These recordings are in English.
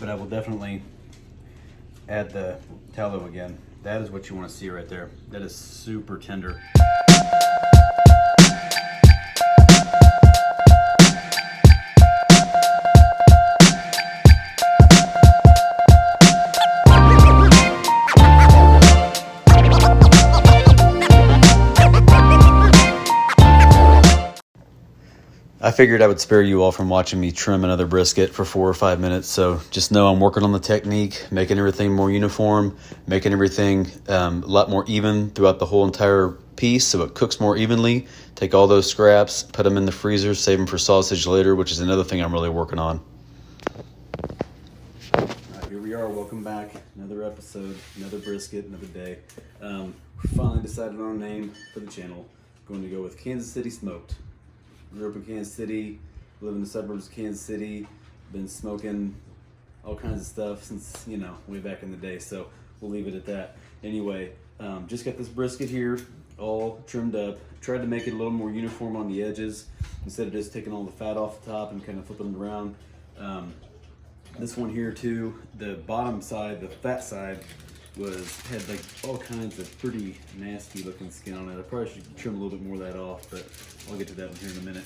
but I will definitely add the tallow again. That is what you want to see right there. That is super tender. I figured I would spare you all from watching me trim another brisket for 4 or 5 minutes. So just know I'm working on the technique, making everything more uniform, making everything a lot more even throughout the whole entire piece so it cooks more evenly. Take all those scraps, put them in the freezer, save them for sausage later, which is another thing I'm really working on. All right, here we are. Welcome back. Another episode, another brisket, another day. Finally decided on a name for the channel. Going to go with Kansas City Smoked. Grew up in Kansas City, live in the suburbs of Kansas City, been smoking all kinds of stuff since, you know, way back in the day, so we'll leave it at that. Anyway, just got this brisket here, all trimmed up. Tried to make it a little more uniform on the edges, instead of just taking all the fat off the top and kind of flipping it around. This one here too, the bottom side, the fat side, had like all kinds of pretty nasty looking skin on it. I probably should trim a little bit more of that off, but I'll get to that one here in a minute.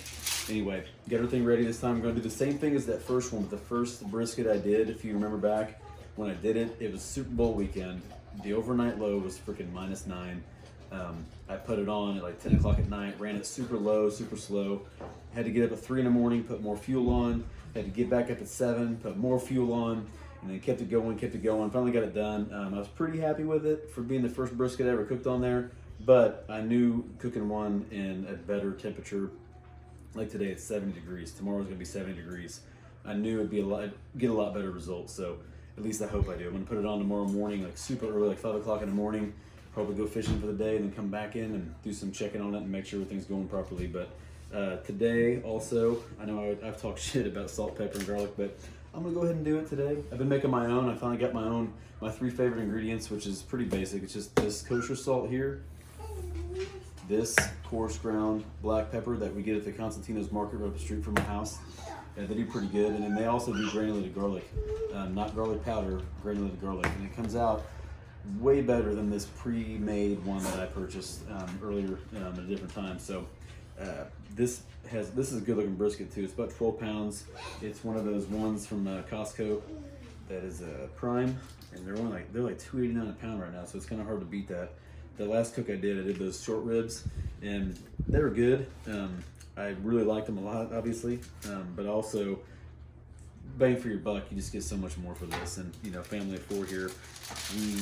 Anyway, get everything ready this time. I'm gonna do the same thing as that first one, but the first brisket I did, if you remember back when I did it, it was Super Bowl weekend. The overnight low was freaking -9. I put it on at like 10 o'clock at night, ran it super low, super slow. Had to get up at 3 in the morning, put more fuel on. Had to get back up at 7, put more fuel on. And then kept it going. Finally got it done. I was pretty happy with it for being the first brisket I ever cooked on there, but I knew cooking one in a better temperature, like today it's 70 degrees, tomorrow's gonna be 70 degrees. I knew it'd be get a lot better results, so at least I hope I do. I'm gonna put it on tomorrow morning, like super early, like 5 o'clock in the morning, probably go fishing for the day and then come back in and do some checking on it and make sure everything's going properly. But today also, I know I've talked shit about salt, pepper, and garlic, but I'm gonna go ahead and do it today. I've been making my own. I finally got my 3 favorite ingredients, which is pretty basic. It's just this kosher salt here, this coarse ground black pepper that we get at the Constantino's Market right up the street from my house. They do pretty good, and then they also do granulated garlic, not garlic powder, granulated garlic, and it comes out way better than this pre-made one that I purchased earlier at a different time. So this is a good looking brisket too. It's about 12 pounds. It's one of those ones from Costco that is prime, and they're like $2.89 a pound right now, so it's kind of hard to beat that. The last cook I did those short ribs, and they were good. I really liked them a lot, obviously, but also bang for your buck. You just get so much more for this, and you know, family of 4 here, we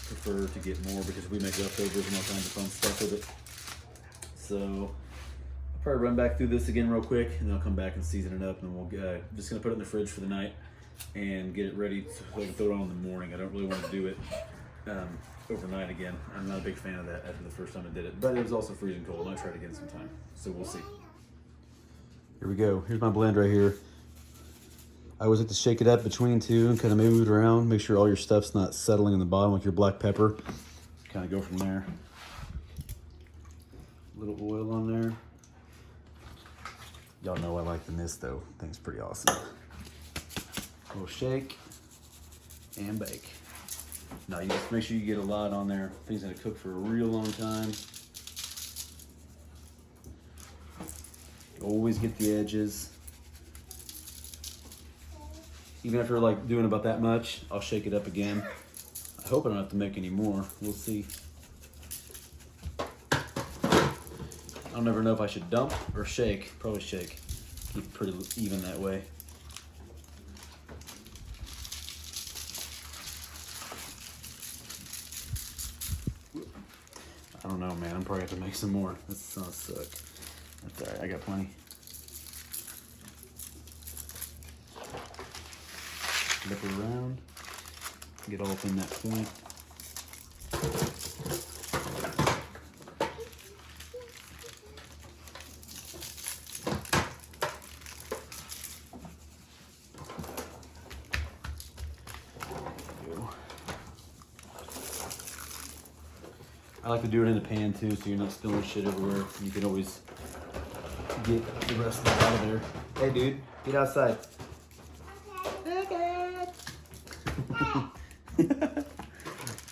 prefer to get more because we make leftovers and all kinds of fun stuff with it. So probably run back through this again real quick, and then I'll come back and season it up, and we'll just gonna put it in the fridge for the night and get it ready so I can throw it on in the morning. I don't really want to do it overnight again. I'm not a big fan of that after the first time I did it, but it was also freezing cold, and I tried again sometime, so we'll see. Here we go. Here's my blend right here. I always like to shake it up between two and kind of move it around, make sure all your stuff's not settling in the bottom like your black pepper. Kind of go from there. A little oil on there. Y'all know I like the mist though. I think it's pretty awesome. A little shake and bake. Now you just make sure you get a lot on there. Things gonna cook for a real long time. Always get the edges. Even after like doing about that much, I'll shake it up again. I hope I don't have to make any more. We'll see. I'll never know if I should dump or shake. Probably shake. Keep it pretty even that way. I don't know, man. I'm probably gonna have to make some more. That's gonna suck. That's alright. I got plenty. Flip it around. Get all up in that point. I like to do it in the pan too, so you're not spilling shit everywhere. You can always get the rest of it out of there. Hey dude, get outside. Okay.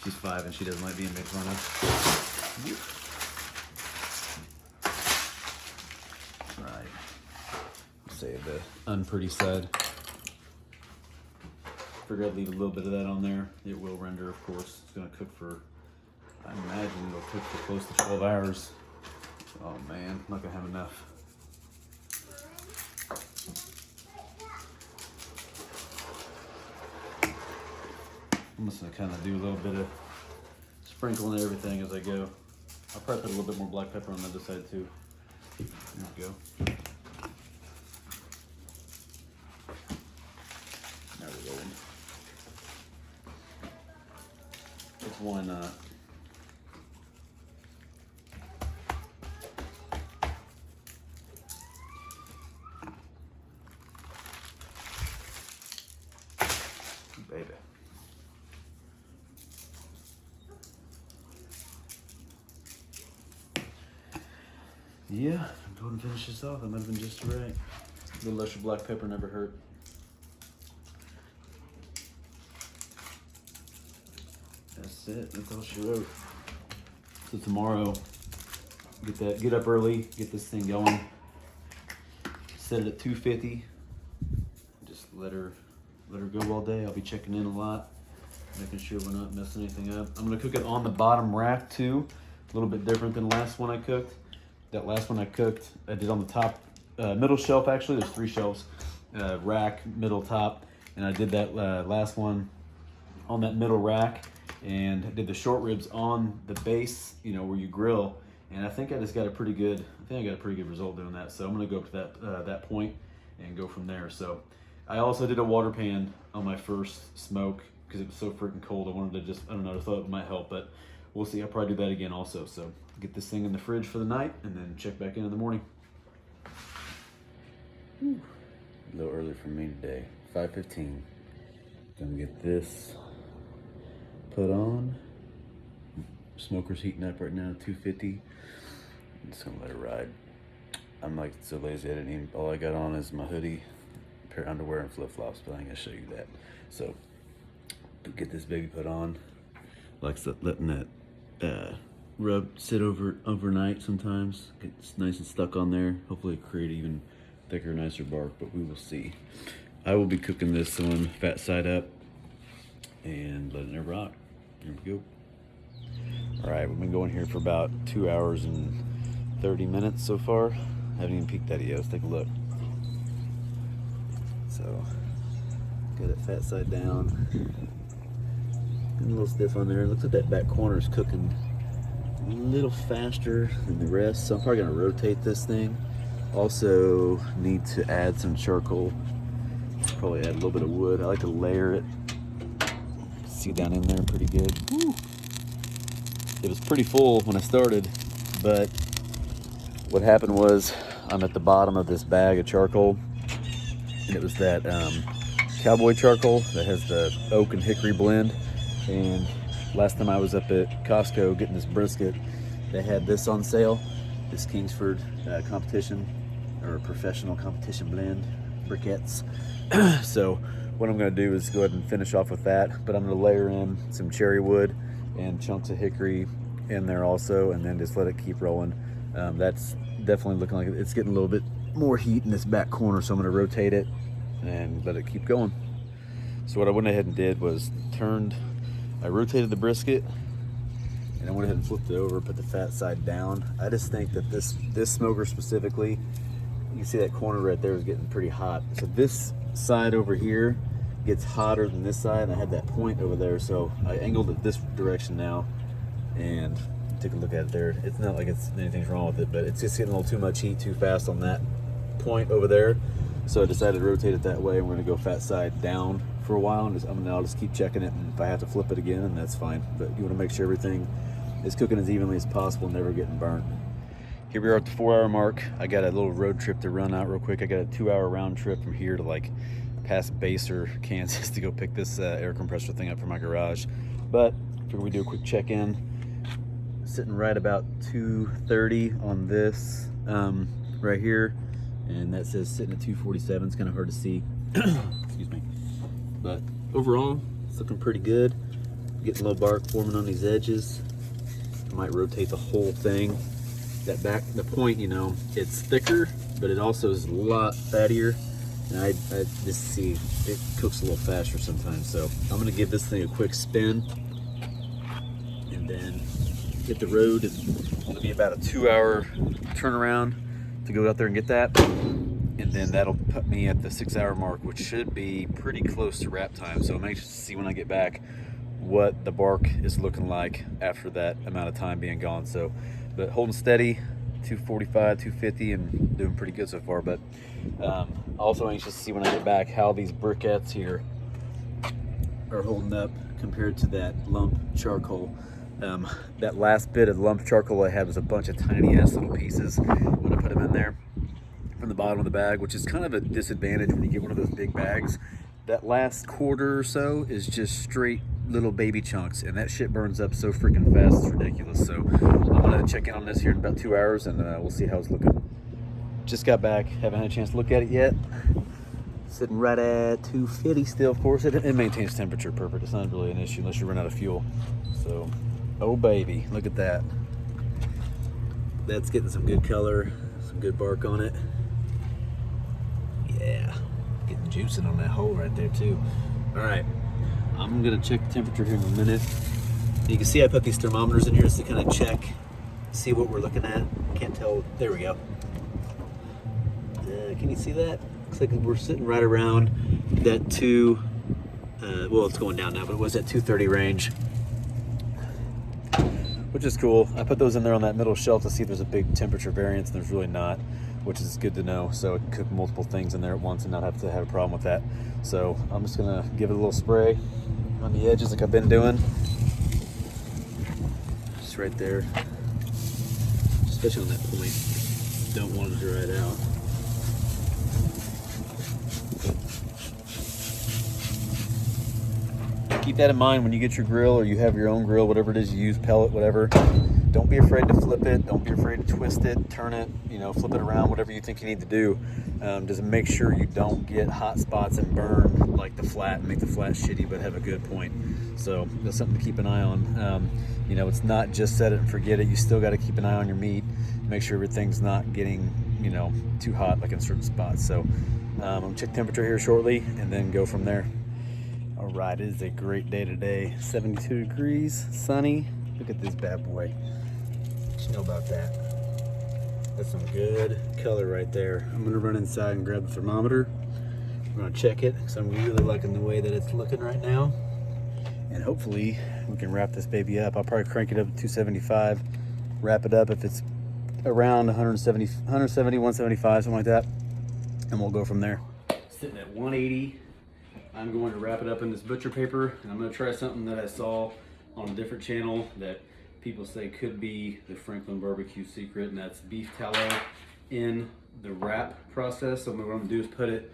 She's 5 and she doesn't like being made fun of. Right. Save the unpretty side. Figured I'd leave a little bit of that on there. It will render, of course. It's gonna cook for, I imagine it'll cook for close to 12 hours. Oh man, I'm not gonna have enough. I'm just gonna kind of do a little bit of sprinkling everything as I go. I'll probably put a little bit more black pepper on the other side too. There we go. Now we're rolling. Why not? Baby. Yeah, I'm going to finish this off. That might have been just right. A little extra black pepper never hurt. That's it. That's all she wrote. So tomorrow, get up early, get this thing going. Set it at 250. Just let her go all day. I'll be checking in a lot, making sure we're not messing anything up. I'm gonna cook it on the bottom rack too. A little bit different than the last one I cooked. That last one I cooked, I did on the top, middle shelf actually. There's 3 shelves, rack, middle, top, and I did that last one on that middle rack, and I did the short ribs on the base, you know, where you grill. And I think I got a pretty good result doing that. So I'm gonna go up to that point and go from there. So I also did a water pan on my first smoke because it was so freaking cold. I wanted to just, I don't know, I thought it might help, but we'll see. I'll probably do that again also. So get this thing in the fridge for the night and then check back in the morning. Whew. A little early for me today, 5:15. Gonna get this put on. Smoker's heating up right now, 250. I'm just gonna let it ride. I'm like so lazy I didn't even, all I got on is my hoodie, a pair of underwear and flip-flops, but I ain't gonna show you that. So get this baby put on. Like letting that rub sit overnight sometimes. It's nice and stuck on there. Hopefully create even thicker, nicer bark, but we will see. I will be cooking this one fat side up and letting it rock. Here we go. All right, we've been going here for about 2 hours and 30 minutes so far. Haven't even peeked at it yet. Let's take a look. So, get it fat side down. Getting a little stiff on there. Looks like that back corner is cooking a little faster than the rest, so I'm probably gonna rotate this thing. Also need to add some charcoal. Probably add a little bit of wood. I like to layer it. See down in there pretty good. Woo. It was pretty full when I started, but what happened was I'm at the bottom of this bag of charcoal, and it was that cowboy charcoal that has the oak and hickory blend. And last time I was up at Costco getting this brisket, they had this on sale, this Kingsford competition or professional competition blend briquettes. So what I'm going to do is go ahead and finish off with that, but I'm going to layer in some cherry wood and chunks of hickory in there also, and then just let it keep rolling. That's definitely looking like it's getting a little bit more heat in this back corner, so I'm going to rotate it and let it keep going. So what I went ahead and did was I rotated the brisket, and I went ahead and flipped it over, put the fat side down. I just think that this smoker specifically, you can see that corner right there is getting pretty hot. So this side over here gets hotter than this side, and I had that point over there, so I angled it this direction now and take a look at it there. It's not like anything's wrong with it, but it's just getting a little too much heat too fast on that point over there. So I decided to rotate it that way. I'm gonna go fat side down for a while, and I'll just keep checking it, and if I have to flip it again, then that's fine. But you wanna make sure everything is cooking as evenly as possible, never getting burnt. Here we are at the 4 hour mark. I got a little road trip to run out real quick. I got a 2 hour round trip from here to like past Baser, Kansas to go pick this air compressor thing up for my garage. But figure we do a quick check-in. Sitting right about 230 on this right here, and that says sitting at 247. It's kind of hard to see. Excuse me. But overall, It's looking pretty good. Getting a little bark forming on these edges. I might rotate the whole thing. That back, the point, you know, it's thicker, but it also is a lot fattier. And I just see it cooks a little faster sometimes. So I'm gonna give this thing a quick spin and then hit the road. It'll be about a 2-hour turnaround to go out there and get that. And then that'll put me at the 6-hour mark, which should be pretty close to wrap time. So I'm anxious to see when I get back what the bark is looking like after that amount of time being gone. So, but holding steady, 245, 250, and doing pretty good so far. But also anxious to see when I get back how these briquettes here are holding up compared to that lump charcoal. That last bit of lump charcoal I had was a bunch of tiny ass little pieces when I put them in there from the bottom of the bag, which is kind of a disadvantage when you get one of those big bags. That last quarter or so is just straight little baby chunks, and that shit burns up so freaking fast, it's ridiculous. So I'm gonna check in on this here in about 2 hours, and we'll see how it's looking. Just got back, haven't had a chance to look at it yet. Sitting right at 250 still, of course. It maintains temperature perfect. It's not really an issue unless you run out of fuel. So, oh baby, look at that. That's getting some good color, some good bark on it. Yeah, getting juicing on that hole right there too. All right, I'm gonna check the temperature here in a minute. You can see I put these thermometers in here just to kind of check, see what we're looking at. Can't tell, there we go. Can you see that? Looks like we're sitting right around that well, it's going down now, but it was at 230 range, which is cool. I put those in there on that middle shelf to see if there's a big temperature variance, and there's really not, which is good to know. So it can cook multiple things in there at once and not have to have a problem with that. So I'm just gonna give it a little spray on the edges like I've been doing. Just right there, especially on that point. Don't want it to dry it out. Keep that in mind when you get your grill, or you have your own grill, whatever it is you use, pellet, whatever. Don't be afraid to flip it. Don't be afraid to twist it, turn it, you know, flip it around, whatever you think you need to do. Just make sure you don't get hot spots and burn like the flat and make the flat shitty, but have a good point. So that's something to keep an eye on. You know, it's not just set it and forget it. You still got to keep an eye on your meat. Make sure everything's not getting, you know, too hot like in certain spots. So I'm gonna check temperature here shortly and then go from there. All right, it is a great day today. 72 degrees, sunny. Look at this bad boy. What you know about that? That's some good color right there. I'm gonna run inside and grab the thermometer. We're gonna check it because I'm really liking the way that it's looking right now. And hopefully we can wrap this baby up. I'll probably crank it up to 275, wrap it up if it's around 170, 175, something like that. And we'll go from there. Sitting at 180. I'm going to wrap it up in this butcher paper, and I'm going to try something that I saw on a different channel that people say could be the Franklin BBQ secret, and that's beef tallow in the wrap process. So what I'm going to do is put it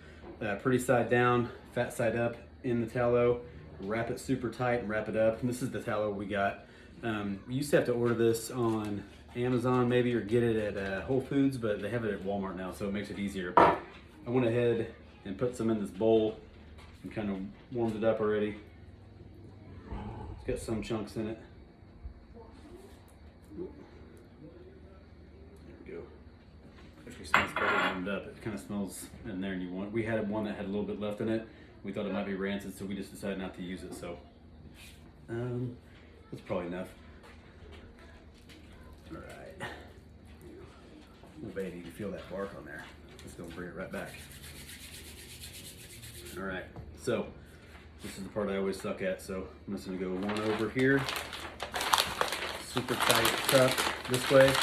pretty side down, fat side up in the tallow, wrap it super tight and wrap it up. And this is the tallow we got. We used to have to order this on Amazon maybe, or get it at Whole Foods, but they have it at Walmart now, so it makes it easier. I went ahead and put some in this bowl and kind of warmed it up already. It's got some chunks in it. There we go. Actually smells better warmed up. It kind of smells in there, and we had one that had a little bit left in it. We thought it might be rancid, so we just decided not to use it. So that's probably enough. All right. Oh baby, you can feel that bark on there. Let's go bring it right back. All right, so this is the part I always suck at, so I'm just gonna go one over here, super tight cup this way. It's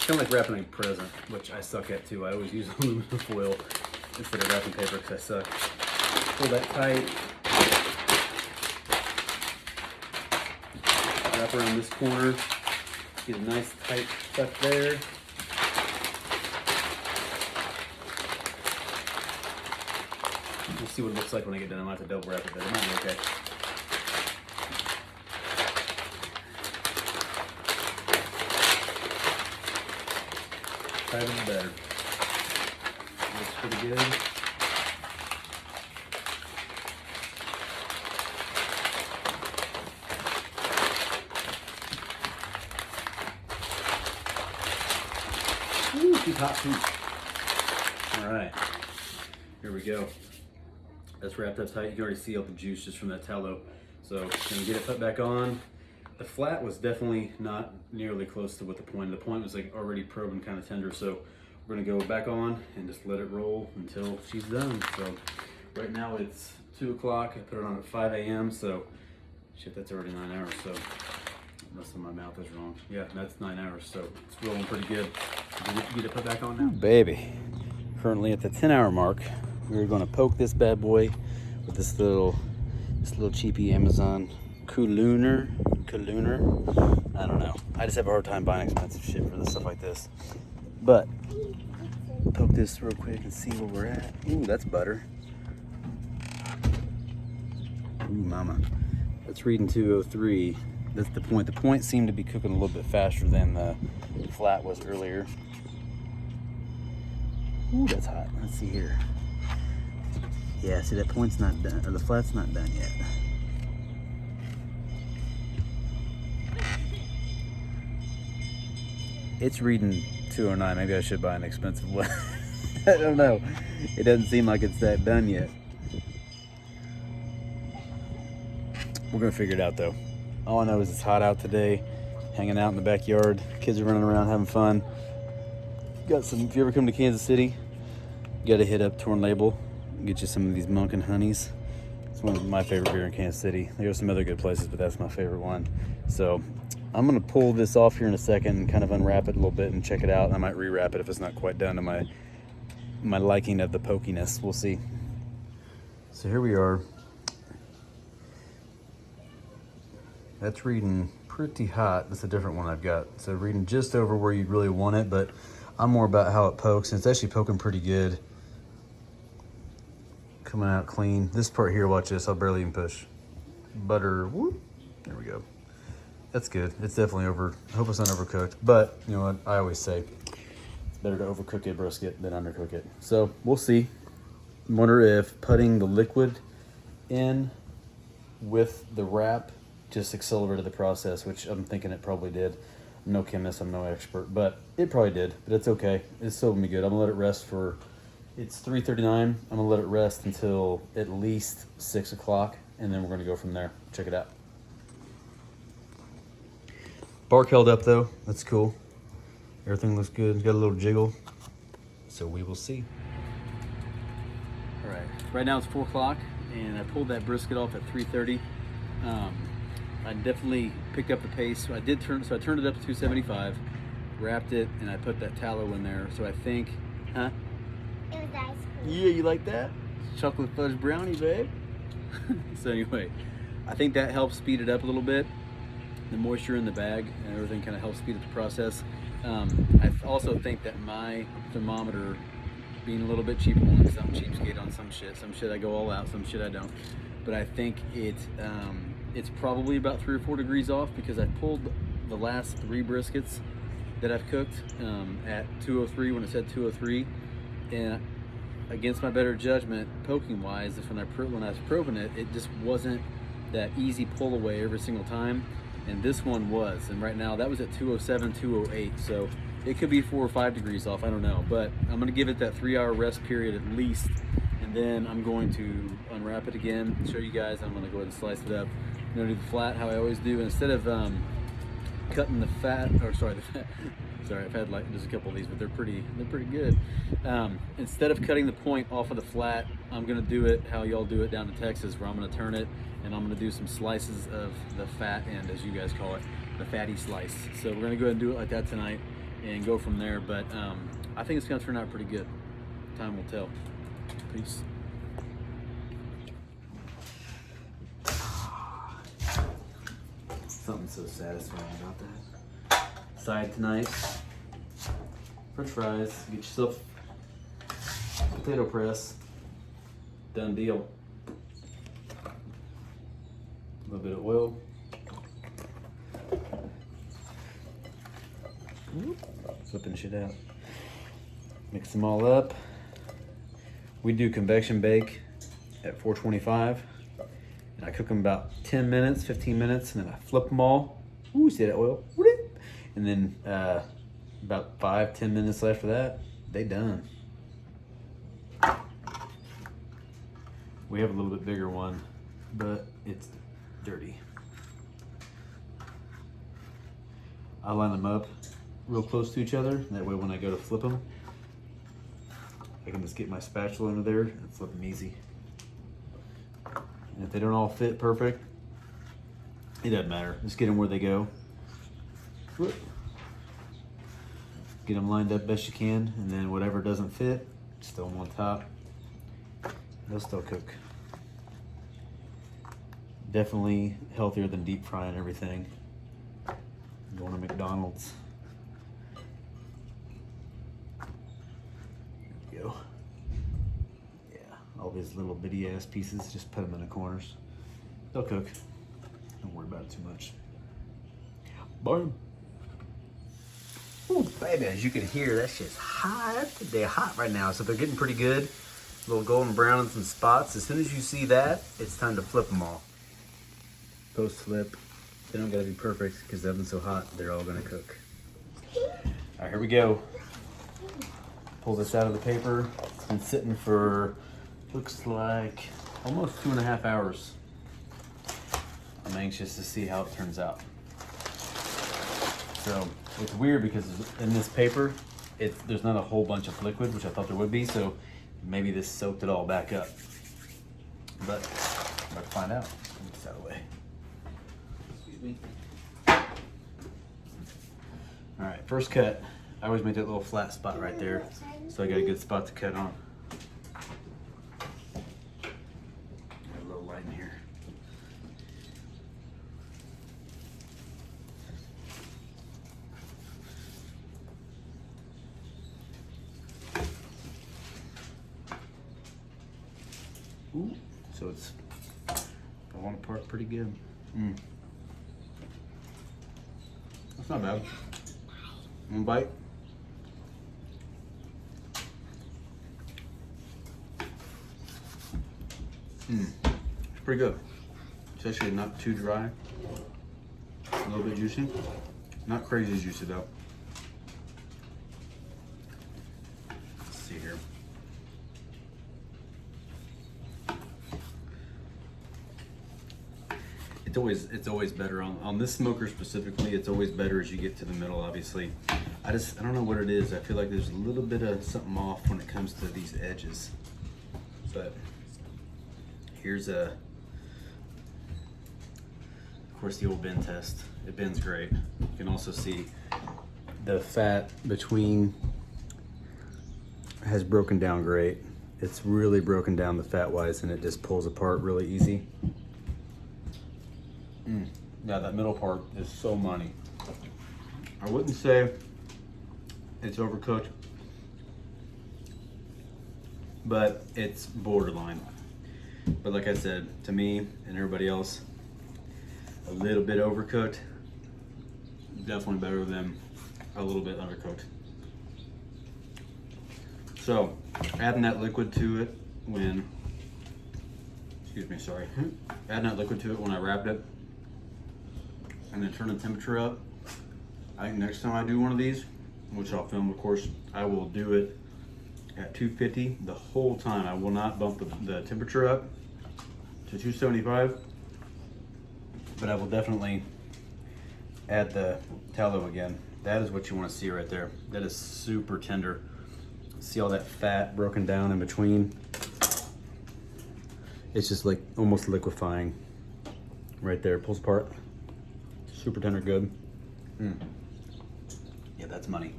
kind of like wrapping a present, which I suck at too. I always use aluminum foil instead of wrapping paper because I suck. Pull that tight, wrap around this corner, get a nice tight tuck there. We'll see what it looks like when I get done. I might have to double wrap it, but it might be okay. Tighter the better. Looks pretty good. Keep hot too. All right, here we go. That's wrapped up tight. You can already see all the juice just from that tallow. So gonna get it put back on. The flat was definitely not nearly close to what the point. The point was like already probed and kind of tender. So we're gonna go back on and just let it roll until she's done. So right now it's 2 o'clock. I put it on at 5 a.m. So shit, that's already 9 hours. So unless my mouth is wrong. Yeah, that's 9 hours. So it's rolling pretty good. Get it put back on now. Ooh, baby. Currently at the 10-hour mark. We're gonna poke this bad boy with this little cheapy Amazon cooler. I don't know. I just have a hard time buying expensive shit for this stuff like this. But poke this real quick and see where we're at. Ooh, that's butter. Ooh, mama. That's reading 203. That's the point. The point seemed to be cooking a little bit faster than the flat was earlier. Ooh, that's hot. Let's see here. Yeah, see that point's not done, or the flat's not done yet. It's reading 209. Maybe I should buy an expensive one. I don't know. It doesn't seem like it's that done yet. We're gonna figure it out though. All I know is it's hot out today, hanging out in the backyard. Kids are running around having fun. Got some, if you ever come to Kansas City, you gotta hit up Torn Label. Get you some of these Monk and Honeys. It's one of my favorite beer in Kansas City. There are some other good places, but that's my favorite one. So I'm gonna pull this off here in a second and kind of unwrap it a little bit and check it out. And I might rewrap it if it's not quite done to my liking of the pokiness. We'll see. So here we are. That's reading pretty hot. That's a different one I've got. So reading just over where you'd really want it, but I'm more about how it pokes, and it's actually poking pretty good. Coming out clean. This part here, watch this, I'll barely even push. Butter, whoop, there we go. That's good. It's definitely over, I hope it's not overcooked, but you know what, I always say, it's better to overcook a brisket than undercook it. So we'll see. Wonder if putting the liquid in with the wrap just accelerated the process, which I'm thinking it probably did. I'm no chemist, I'm no expert, but it probably did, but it's okay. It's still gonna be good. I'm gonna let it rest for, it's 3:39. I'm gonna let it rest until at least 6 o'clock, and then we're gonna go from there. Check it out. Bark held up though, that's cool. Everything looks good, got a little jiggle. So we will see. All right, right now it's 4 o'clock, and I pulled that brisket off at 3:30. I definitely picked up the pace. So I turned it up to 275, wrapped it, and I put that tallow in there. So I think, huh? It was ice cream. Yeah, you like that? Chocolate fudge brownie, babe. So anyway, I think that helps speed it up a little bit. The moisture in the bag and everything kind of helps speed up the process. I also think that my thermometer being a little bit cheaper on some cheapskate on some shit I go all out, some shit I don't. But I think it's probably about 3 or 4 degrees off, because I pulled the last 3 briskets that I've cooked at 203 when it said 203. And against my better judgment, poking wise, when I was probing it, it just wasn't that easy pull away every single time, and this one was. And right now that was at 207, 208, so it could be 4 or 5 degrees off, I don't know. But I'm gonna give it that 3-hour rest period at least, and then I'm going to unwrap it again, show you guys. I'm gonna go ahead and slice it up. I'm gonna do the flat how I always do. Instead of cutting the fat, or sorry, the fat. Sorry, I've had like just a couple of these, but they're pretty good. Instead of cutting the point off of the flat, I'm gonna do it how y'all do it down in Texas, where I'm gonna turn it and I'm gonna do some slices of the fat end, as you guys call it, the fatty slice. So we're gonna go ahead and do it like that tonight and go from there. But I think it's gonna turn out pretty good. Time will tell. Peace. Something so satisfying about that. Side tonight, French fries. Get yourself potato press. Done deal. A little bit of oil. Flipping shit out. Mix them all up. We do convection bake at 425. And I cook them about 10 minutes, 15 minutes, and then I flip them all. Ooh, see that oil? And then About 5-10 minutes left for that. They done. We have a little bit bigger one, but it's dirty. I line them up real close to each other. That way when I go to flip them, I can just get my spatula under there and flip them easy. And if they don't all fit perfect, it doesn't matter. Just get them where they go. Whoop. Get them lined up best you can, and then whatever doesn't fit, just throw them on top. They'll still cook. Definitely healthier than deep frying everything. Going to McDonald's. There we go. Yeah, all these little bitty ass pieces, just put them in the corners. They'll cook. Don't worry about it too much. Boom. Ooh, baby, as you can hear, that shit's hot. They're hot right now, so they're getting pretty good. A little golden brown in some spots. As soon as you see that, it's time to flip them all. Post flip. They don't gotta be perfect because the oven's so hot, they're all gonna cook. All right, here we go. Pull this out of the paper. It's been sitting for, looks like almost 2.5 hours. I'm anxious to see how it turns out. So it's weird because in this paper, there's not a whole bunch of liquid, which I thought there would be, so maybe this soaked it all back up. But I'm about to find out. Get this out of the way. Excuse me. All right, first cut. I always make that little flat spot right there, so I got a good spot to cut on. Got a little light in here. Ooh, so it's falling apart pretty good. That's not bad. One bite. It's pretty good. It's actually not too dry. A little bit juicy. Not crazy juicy though. Let's see here. It's always better on this smoker specifically. It's always better as you get to the middle. Obviously, I don't know what it is. I feel like there's a little bit of something off when it comes to these edges. But here's of course, the old bend test. It bends great. You can also see the fat between has broken down great. It's really broken down the fat wise, and it just pulls apart really easy. Yeah, that middle part is so money. I wouldn't say it's overcooked, but it's borderline. But like I said, to me and everybody else, a little bit overcooked, definitely better than a little bit undercooked. So, adding that liquid to it when, adding that liquid to it when I wrapped it, and then turn the temperature up. I think next time I do one of these, which I'll film of course, I will do it at 250 the whole time. I will not bump the temperature up to 275, but I will definitely add the tallow again. That is what you want to see right there. That is super tender. See all that fat broken down in between? It's just like almost liquefying right there. It pulls apart. Super tender, good. Yeah, that's money.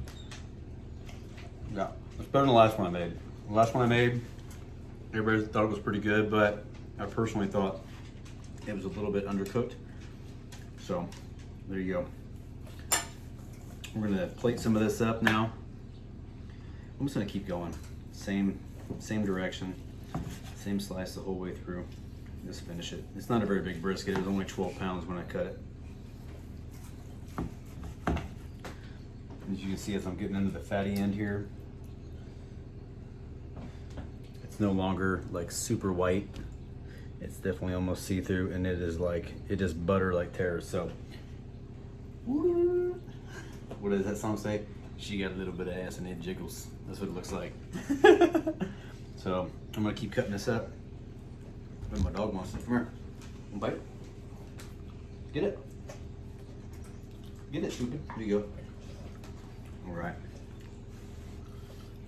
Yeah, it's better than the last one I made. The last one I made, everybody thought it was pretty good, but I personally thought it was a little bit undercooked. So, there you go. We're gonna plate some of this up now. I'm just gonna keep going. Same direction, same slice the whole way through. Just finish it. It's not a very big brisket. It was only 12 pounds when I cut it. As you can see, as I'm getting into the fatty end here, it's no longer like super white. It's definitely almost see-through, and it is like, it just butter like tears. So, what does that song say? She got a little bit of ass and it jiggles. That's what it looks like. So I'm gonna keep cutting this up. But my dog wants it. Come here. Bite. Get it. Get it, stupid. There you go. All right.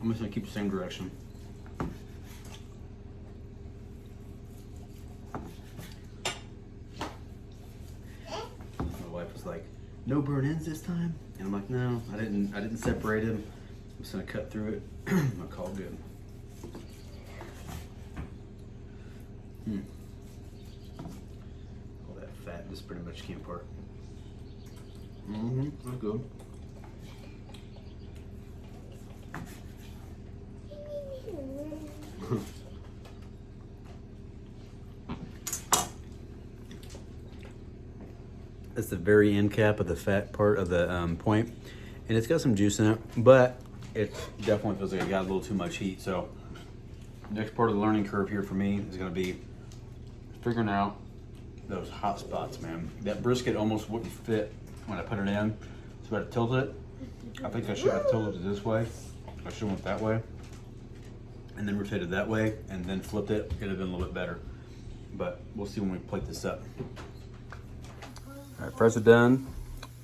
I'm just gonna keep the same direction. My wife was like, "No burn ends this time," and I'm like, "No, I didn't separate him. I'm just gonna cut through it. I'm gonna call it good." All that fat just pretty much came apart. That's good. That's the very end cap of the fat part of the point, and it's got some juice in it, but it definitely feels like it got a little too much heat. So next part of the learning curve here for me is going to be figuring out those hot spots, man. That brisket almost wouldn't fit when I put it in, so I tilt it. I think I should have tilted it this way. I should have went that way, and then rotated that way, and then flipped it. It'd have been a little bit better, but we'll see when we plate this up. All right, fries are done.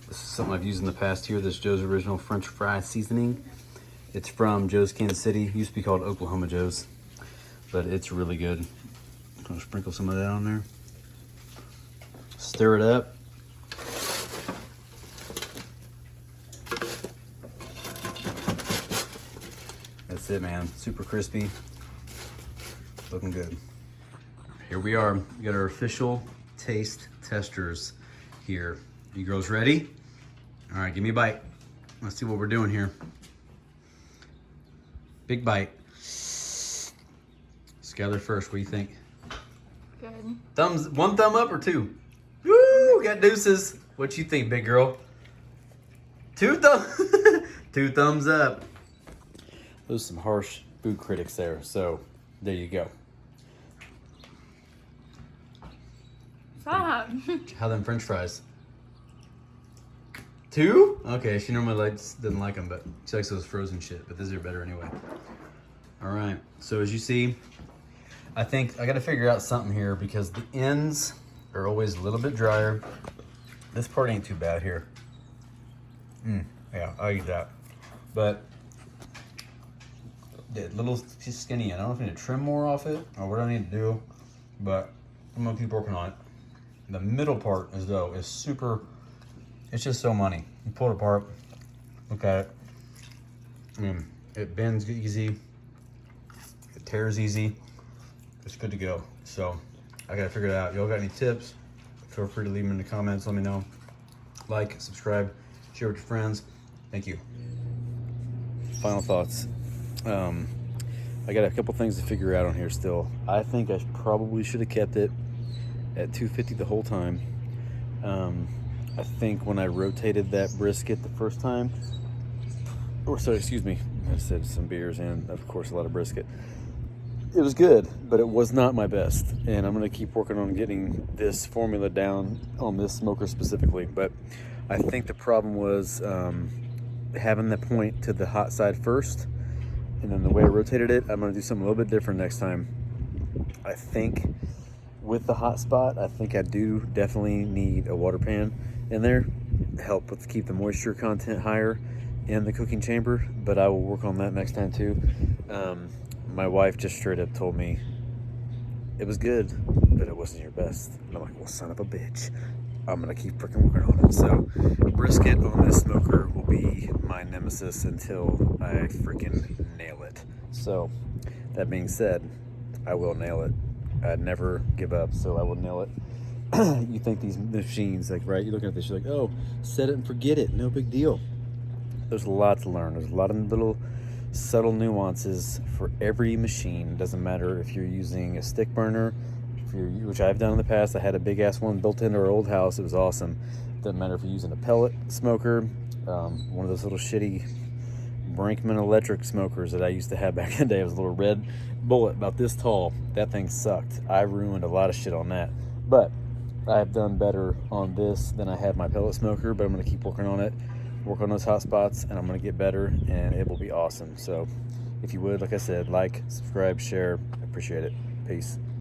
This is something I've used in the past here. This Joe's Original French Fry Seasoning. It's from Joe's Kansas City. It used to be called Oklahoma Joe's, but it's really good. I'm gonna sprinkle some of that on there. Stir it up. That's it, man. Super crispy. Looking good. Here we are. We got our official taste testers here. You girls ready? All right, give me a bite. Let's see what we're doing here. Big bite. Skylar first, what do you think? Good. One thumb up or two? Woo, got deuces. What you think, big girl? Two thumbs up. Those are some harsh food critics there, so there you go. Stop. How them French fries? Two? Okay, she normally doesn't like them, but she likes those frozen shit, but these are better anyway. All right, so as you see, I think I gotta figure out something here because the ends are always a little bit drier. This part ain't too bad here. Yeah, I'll eat that. But the little skinny end, I don't know if I need to trim more off it or what I need to do, but I'm gonna keep working on it. The middle part is super, it's just so money. You pull it apart, look at it. I mean, it bends easy, it tears easy. It's good to go. So I gotta figure it out. Y'all got any tips? Feel free to leave them in the comments. Let me know. Like, subscribe, share with your friends. Thank you. Final thoughts. I got a couple things to figure out on here still. I think I probably should have kept it at 250 the whole time. I think when I rotated that brisket the first time, I said some beers and of course a lot of brisket. It was good, but it was not my best. And I'm gonna keep working on getting this formula down on this smoker specifically. But I think the problem was having the point to the hot side first, and then the way I rotated it, I'm gonna do something a little bit different next time. I think with the hot spot, I think I do definitely need a water pan in there to help with keep the moisture content higher in the cooking chamber, but I will work on that next time too. My wife just straight up told me it was good, but it wasn't your best. And I'm like, well, son of a bitch, I'm gonna keep freaking working on it. So brisket on this smoker will be my nemesis until I freaking nail it. So that being said, I will nail it. I'd never give up, so I will nail it. You think these machines, like, right, you're looking at this, you're like, oh, set it and forget it, no big deal. There's a lot to learn. There's a lot of little subtle nuances for every machine. It doesn't matter if you're using a stick burner, which I've done in the past. I had a big ass one built into our old house. It was awesome. Doesn't matter if you're using a pellet smoker, one of those little shitty Brinkman electric smokers that I used to have back in the day. It was a little red bullet about this tall. That thing sucked. I ruined a lot of shit on that. But I've done better on this than I had my pellet smoker, but I'm gonna keep working on it. work on those hot spots, and I'm going to get better, and it will be awesome. So if you would, like I said, like, subscribe, share. I appreciate it. Peace.